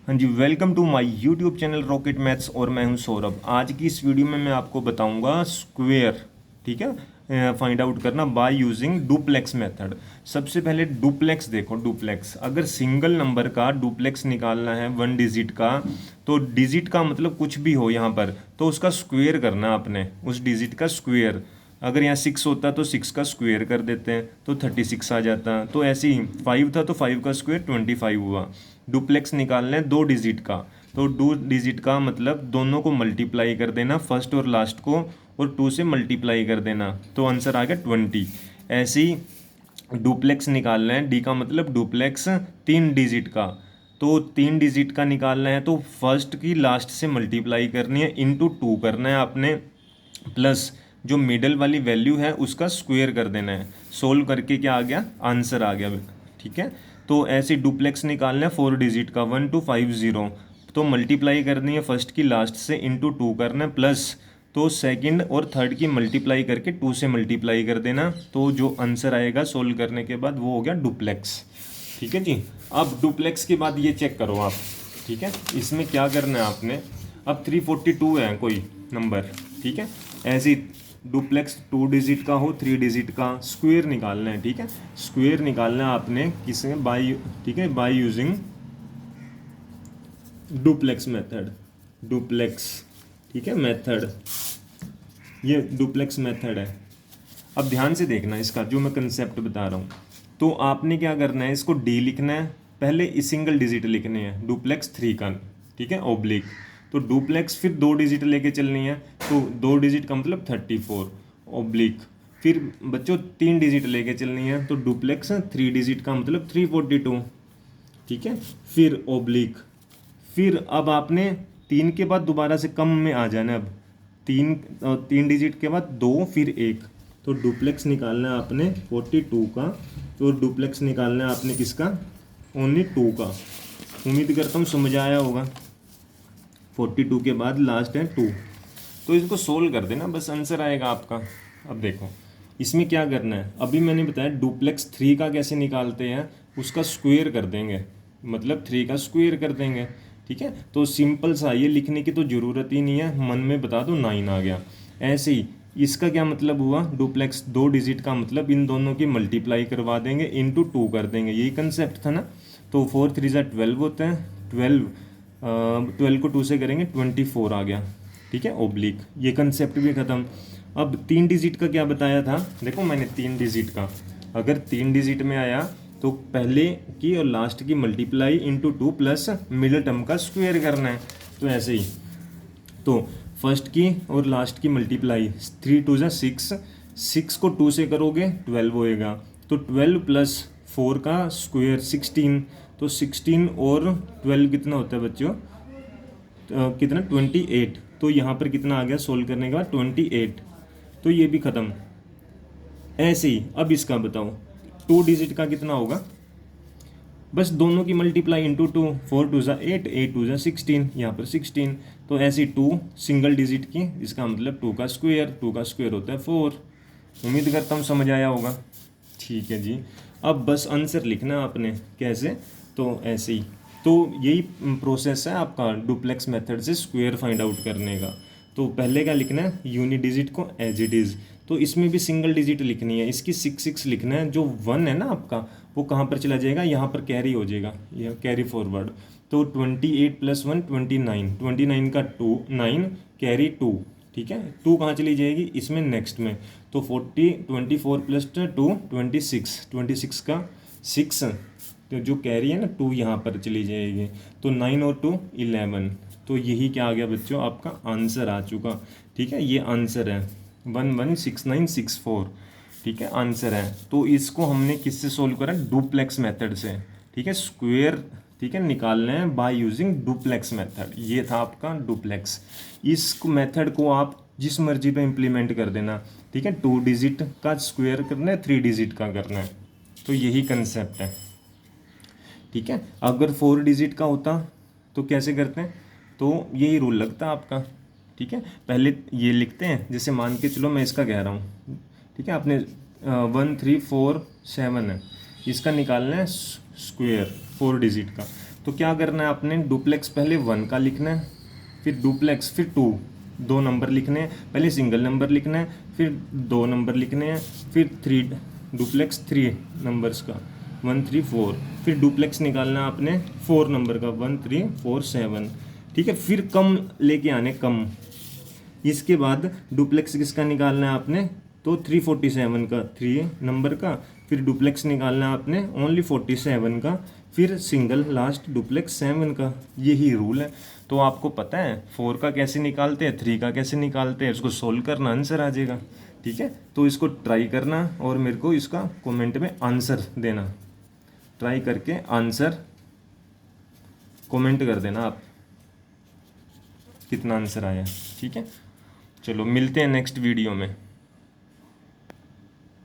हाँ जी, welcome to my YouTube channel rocket maths और मैं हूं सौरभ। आज की इस वीडियो में मैं आपको बताऊंगा स्क्वायर, ठीक है, फाइंड आउट करना बाय यूजिंग डुप्लेक्स मेथड। सबसे पहले डुप्लेक्स देखो। डुप्लेक्स अगर सिंगल नंबर का डुप्लेक्स निकालना है वन डिजिट का, तो डिजिट का मतलब कुछ भी हो यहाँ पर, तो उसका स्क्वायर करना आपने, उस डिजिट का स्क्वायर। अगर यहाँ 6 होता तो 6 का स्क्वायर कर देते हैं तो 36 आ जाता। तो ऐसे ही 5 था तो 5 का स्क्वायर 25 हुआ। डुप्लेक्स निकालना है दो डिजिट का, तो दो डिजिट का मतलब दोनों को मल्टीप्लाई कर देना, फर्स्ट और लास्ट को, और 2 से मल्टीप्लाई कर देना, तो आंसर आ गया 20। ऐसे ही डुप्लेक्स निकालना है, डी का मतलब डुप्लेक्स, तीन डिजिट का। तो तीन डिजिट का निकालना है तो फर्स्ट की लास्ट से मल्टीप्लाई करनी है, इंटू 2 करना है आपने, प्लस जो मिडल वाली वैल्यू है उसका स्क्वायर कर देना है। सोल्व करके क्या आ गया, आंसर आ गया। ठीक है, तो ऐसे डुप्लेक्स निकालना है 4 डिजिट का, 1250, तो मल्टीप्लाई करनी है फर्स्ट की लास्ट से, इंटू 2 करना है, प्लस तो सेकंड और थर्ड की मल्टीप्लाई करके 2 से मल्टीप्लाई कर देना, तो जो आंसर आएगा सोल्व करने के बाद वो हो गया डुप्लेक्स। ठीक है जी। अब डुप्लेक्स के बाद ये चेक करो आप, ठीक है, इसमें क्या करना है आपने। अब 342 है कोई नंबर, ठीक है, ऐसे डुप्लेक्स 2 डिजिट का हो, 3 डिजिट का, स्क्वायर निकालना है। ठीक है, स्क्वायर निकालना है आपने किससे, बाय, ठीक है, by using duplex method. Duplex, ठीक है, मेथड, ये डुप्लेक्स मेथड है। अब ध्यान से देखना इसका जो मैं कंसेप्ट बता रहा हूँ। तो आपने क्या करना है, इसको डी लिखना है, पहले इस सिंगल डिजिट लिखने हैं डुप्लेक्स 3 का, ठीक है, ओब्लिक, तो डुप्लेक्स फिर 2 डिजिट लेके चलनी है, तो 2 डिजिट का मतलब 34 ओब्लिक, फिर बच्चों 3 डिजिट लेके चलनी है, तो डुप्लेक्स 3 डिजिट का मतलब 342, ठीक है, फिर ओब्लिक, फिर अब आपने 3 के बाद दोबारा से कम में आ जाना है। अब 3 डिजिट के बाद 2 फिर 1, तो डुप्लेक्स निकालना है आपने 42 का, तो डुप्लेक्स निकालना है आपने किसका, ओनली 2 का। उम्मीद करता हूँ समझ आया होगा। 42 के बाद लास्ट है 2, तो इसको सोल्व कर देना, बस आंसर आएगा आपका। अब देखो इसमें क्या करना है, अभी मैंने बताया डुप्लेक्स 3 का कैसे निकालते हैं, उसका स्क्वायर कर देंगे, मतलब 3 का स्क्वायर कर देंगे। ठीक है, तो सिंपल सा, ये लिखने की तो ज़रूरत ही नहीं है, मन में बता दो 9 आ गया। ऐसे ही इसका क्या मतलब हुआ, डुप्लेक्स 2 डिजिट का मतलब इन दोनों की मल्टीप्लाई करवा देंगे, इंटू 2 कर देंगे, यही कंसेप्ट था ना। तो 4 3 12 होते हैं, 12 को 2 से करेंगे 24 आ गया। ठीक है, ओब्लिक, ये कंसेप्ट भी ख़त्म। अब 3 डिजिट का क्या बताया था, देखो मैंने 3 डिजिट का, अगर 3 डिजिट में आया तो पहले की और लास्ट की multiply into 2 plus middle term का स्क्वायर करना है। तो ऐसे ही, तो फर्स्ट की और लास्ट की मल्टीप्लाई, 3 2 6, 6 को 2 से करोगे 12 होएगा, तो 12 प्लस 4 का स्क्वायर 16, तो 16 और 12 कितना होता है बच्चों, कितना 28, तो यहाँ पर कितना आ गया सोल्व करने के बाद 28, तो ये भी ख़त्म। ऐसे ही अब इसका बताओ 2 डिजिट का कितना होगा, बस दोनों की मल्टीप्लाई इंटू 2, 4 2 8, 8 2 16, यहाँ पर 16, तो ऐसे 2 सिंगल डिजिट की, इसका मतलब 2 का स्क्वायर, 2 का स्क्वायर होता है 4। उम्मीद करता हूँ समझ आया होगा। ठीक है जी, अब बस आंसर लिखना है आपने, कैसे, तो ऐसे ही, तो यही प्रोसेस है आपका डुप्लेक्स मेथड से स्क्वायर फाइंड आउट करने का। तो पहले क्या लिखना है, यूनी डिजिट को एज इट इज़, तो इसमें भी सिंगल डिजिट लिखनी है, इसकी 6 6 लिखना है, जो 1 है ना आपका वो कहाँ पर चला जाएगा, यहाँ पर कैरी हो जाएगा, यह कैरी फॉरवर्ड, तो 28 प्लस 1 29, 29 का 2 9, कैरी 2, ठीक है, 2 कहाँ चली जाएगी इसमें नेक्स्ट में, तो 40 24 प्लस 2 26, 26 का 6, तो जो कैरी है ना 2 यहाँ पर चली जाएगी, तो 9 और 2 11, तो यही क्या आ गया बच्चों, आपका आंसर आ चुका। ठीक है, ये आंसर है 116964, ठीक है, आंसर है। तो इसको हमने किससे सोल्व करा, डुप्लेक्स मेथड से। ठीक है, स्क्वायर, ठीक है, निकालना है बाय यूजिंग डुप्लेक्स मेथड, ये था आपका डुप्लेक्स। इस मेथड को आप जिस मर्जी पे इम्प्लीमेंट कर देना। ठीक है, 2 डिजिट का स्क्वायर करना है, 3 डिजिट का करना है, तो यही कंसेप्ट है। ठीक है, अगर 4 डिजिट का होता तो कैसे करते हैं, तो यही रूल लगता है आपका। ठीक है, पहले ये लिखते हैं, जैसे मान के चलो मैं इसका कह रहा हूँ, ठीक है, आपने 1 3 4 7 है, इसका निकालना है स्क्वायर 4 डिजिट का, तो क्या करना है आपने, डुप्लेक्स पहले 1 का लिखना है, फिर डुप्लेक्स, फिर 2, 2 नंबर लिखने हैं, पहले सिंगल नंबर लिखना है, फिर 2 नंबर लिखने हैं, फिर 3 डुप्लेक्स 3 नंबर्स का 1 3 4, फिर डुप्लेक्स निकालना है आपने 4 नंबर का 1 3 4 7, ठीक है। फिर कम लेके आने, कम। इसके बाद डुप्लेक्स किसका निकालना है आपने, तो 347 का 3 नंबर का, फिर डुप्लेक्स निकालना है आपने ओनली 47 का, फिर सिंगल लास्ट डुप्लेक्स 7 का। यही रूल है। तो आपको पता है 4 का कैसे निकालते हैं, 3 का कैसे निकालते हैं, उसको सोल्व करना, आंसर आ जाएगा। ठीक है, तो इसको ट्राई करना और मेरे को इसका कमेंट में आंसर देना। ट्राई करके आंसर कमेंट कर देना आप, कितना आंसर आया। ठीक है, चलो मिलते हैं नेक्स्ट वीडियो में।